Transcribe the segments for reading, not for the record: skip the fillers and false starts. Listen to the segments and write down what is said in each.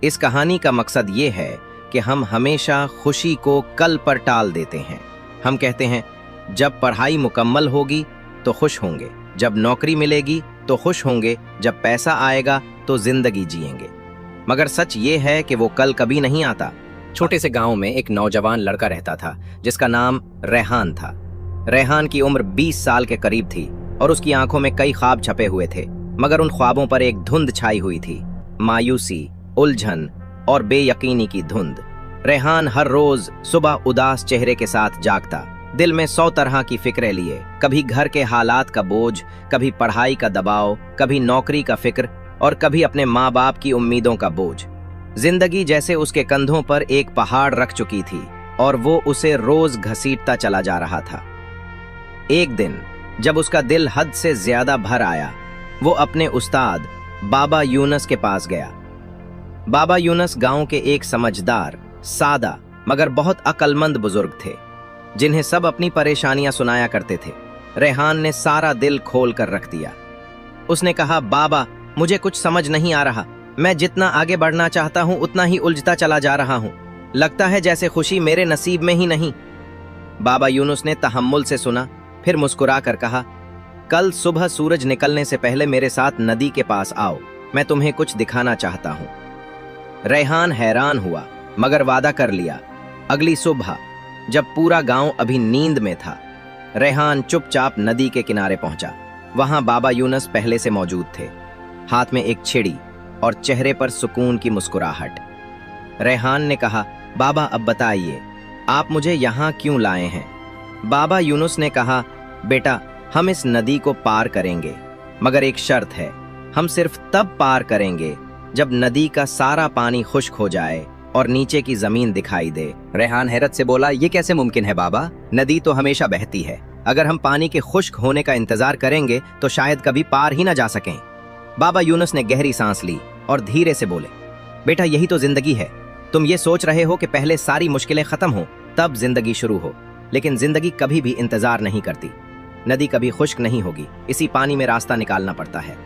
इस कहानी का मकसद ये है कि हम हमेशा खुशी को कल पर टाल देते हैं। हम कहते हैं जब पढ़ाई मुकम्मल होगी तो खुश होंगे, जब नौकरी मिलेगी तो खुश होंगे, जब पैसा आएगा तो जिंदगी जिएंगे। मगर सच ये है कि वो कल कभी नहीं आता। छोटे से गांव में एक नौजवान लड़का रहता था जिसका नाम रेहान था। रेहान की उम्र 20 साल के करीब थी और उसकी आंखों में कई ख्वाब छपे हुए थे, मगर उन ख्वाबों पर एक धुंध छाई हुई थी, मायूसी, उलझन और बेयकीनी की धुंध। रेहान हर रोज सुबह उदास चेहरे के साथ जागता, दिल में 100 तरह की फिक्रें लिए, कभी घर के हालात का बोझ, कभी पढ़ाई का दबाव, कभी नौकरी का फिक्र और कभी अपने माँ बाप की उम्मीदों का बोझ। जिंदगी जैसे उसके कंधों पर एक पहाड़ रख चुकी थी और वो उसे रोज घसीटता चला जा रहा था। एक दिन जब उसका दिल हद से ज्यादा भर आया, वो अपने उस्ताद बाबा यूनुस के पास गया। बाबा यूनुस गांव के एक समझदार, सादा मगर बहुत अक्लमंद बुजुर्ग थे, जिन्हें सब अपनी परेशानियां सुनाया करते थे। रेहान ने सारा दिल खोल कर रख दिया। उसने कहा, बाबा मुझे कुछ समझ नहीं आ रहा, मैं जितना आगे बढ़ना चाहता हूं उतना ही उलझता चला जा रहा हूं, लगता है जैसे खुशी मेरे नसीब में ही नहीं। बाबा यूनुस ने तहम्मुल से सुना, फिर मुस्कुरा कर कहा, कल सुबह सूरज निकलने से पहले मेरे साथ नदी के पास आओ, मैं तुम्हें कुछ दिखाना चाहता हूं। रेहान हैरान हुआ मगर वादा कर लिया। अगली सुबह जब पूरा गांव अभी नींद में था, रेहान चुपचाप नदी के किनारे पहुंचा। वहां बाबा यूनुस पहले से मौजूद थे, हाथ में एक छिड़ी और चेहरे पर सुकून की मुस्कुराहट। रेहान ने कहा, बाबा अब बताइए आप मुझे यहाँ क्यों लाए हैं? बाबा यूनुस ने कहा, बेटा हम इस नदी को पार करेंगे, मगर एक शर्त है, हम सिर्फ तब पार करेंगे जब नदी का सारा पानी खुश्क हो जाए और नीचे की जमीन दिखाई दे। रेहान हैरत से बोला, ये कैसे मुमकिन है बाबा? नदी तो हमेशा बहती है, अगर हम पानी के खुश्क होने का इंतजार करेंगे तो शायद कभी पार ही ना जा सकें। बाबा यूनुस ने गहरी सांस ली और धीरे से बोले, बेटा यही तो जिंदगी है। तुम ये सोच रहे हो कि पहले सारी मुश्किलें खत्म हो तब जिंदगी शुरू हो, लेकिन जिंदगी कभी भी इंतजार नहीं करती। नदी कभी खुश्क नहीं होगी, इसी पानी में रास्ता निकालना पड़ता है।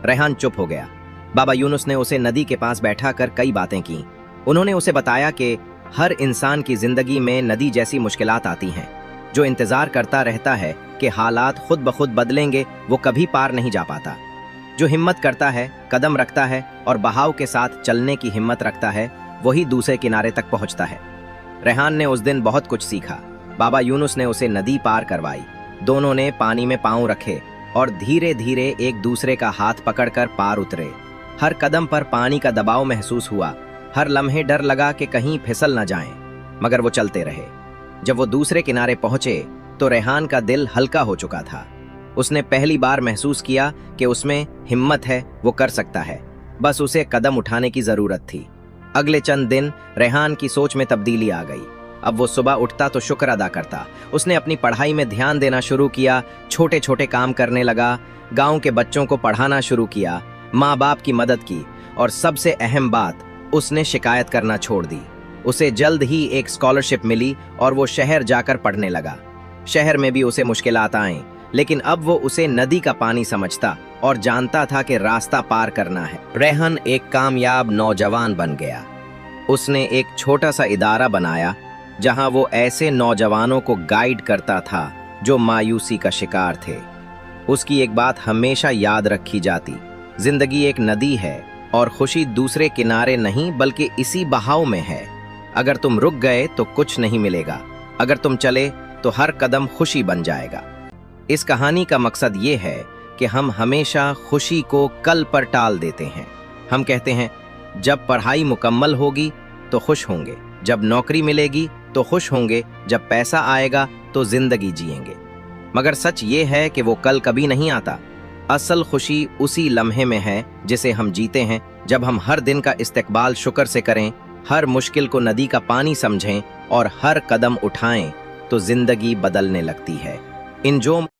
रेहान चुप हो गया। बाबा यूनुस ने उसे नदी के पास बैठा कर कई बातें की। उन्होंने उसे बताया कि हर इंसान की जिंदगी में नदी जैसी मुश्किलात आती हैं। जो इंतजार करता रहता है कि हालात खुद ब खुद बदलेंगे, वो कभी पार नहीं जा पाता। जो हिम्मत करता है, कदम रखता है और बहाव के साथ चलने की हिम्मत रखता है, वही दूसरे किनारे तक पहुंचता है। रेहान ने उस दिन बहुत कुछ सीखा। बाबा यूनुस ने उसे नदी पार करवाई। दोनों ने पानी में पांव रखे और धीरे धीरे एक दूसरे का हाथ पकड़कर पार उतरे। हर कदम पर पानी का दबाव महसूस हुआ, हर लम्हे डर लगा कि कहीं फिसल न जाएं, मगर वो चलते रहे। जब वो दूसरे किनारे पहुंचे तो रेहान का दिल हल्का हो चुका था। उसने पहली बार महसूस किया कि उसमें हिम्मत है, वो कर सकता है, बस उसे कदम उठाने की जरूरत थी। अगले चंद दिन रेहान की सोच में तब्दीली आ गई। अब वो सुबह उठता तो शुक्र अदा करता। उसने अपनी पढ़ाई में ध्यान देना शुरू किया, छोटे छोटे काम करने लगा, गांव के बच्चों को पढ़ाना शुरू किया, माँ बाप की मदद की और सबसे अहम बात, उसने शिकायत करना छोड़ दी। उसे जल्द ही एक स्कॉलरशिप मिली और वो शहर जाकर पढ़ने लगा। शहर में भी उसे मुश्किलात आईं, लेकिन अब वो उसे नदी का पानी समझता और जानता था कि रास्ता पार करना है। रेहान एक कामयाब नौजवान बन गया। उसने एक छोटा सा इदारा बनाया जहां वो ऐसे नौजवानों को गाइड करता था जो मायूसी का शिकार थे। उसकी एक बात हमेशा याद रखी जाती, जिंदगी एक नदी है और खुशी दूसरे किनारे नहीं बल्कि इसी बहाव में है। अगर तुम रुक गए तो कुछ नहीं मिलेगा, अगर तुम चले तो हर कदम खुशी बन जाएगा। इस कहानी का मकसद ये है कि हम हमेशा खुशी को कल पर टाल देते हैं। हम कहते हैं जब पढ़ाई मुकम्मल होगी तो खुश होंगे, जब नौकरी मिलेगी तो खुश होंगे, जब पैसा आएगा तो जिंदगी जिएंगे। मगर सच ये है कि वो कल कभी नहीं आता। असल खुशी उसी लम्हे में है जिसे हम जीते हैं। जब हम हर दिन का इस्तेकबाल शुक्र से करें, हर मुश्किल को नदी का पानी समझें और हर कदम उठाएं, तो जिंदगी बदलने लगती है। इन जो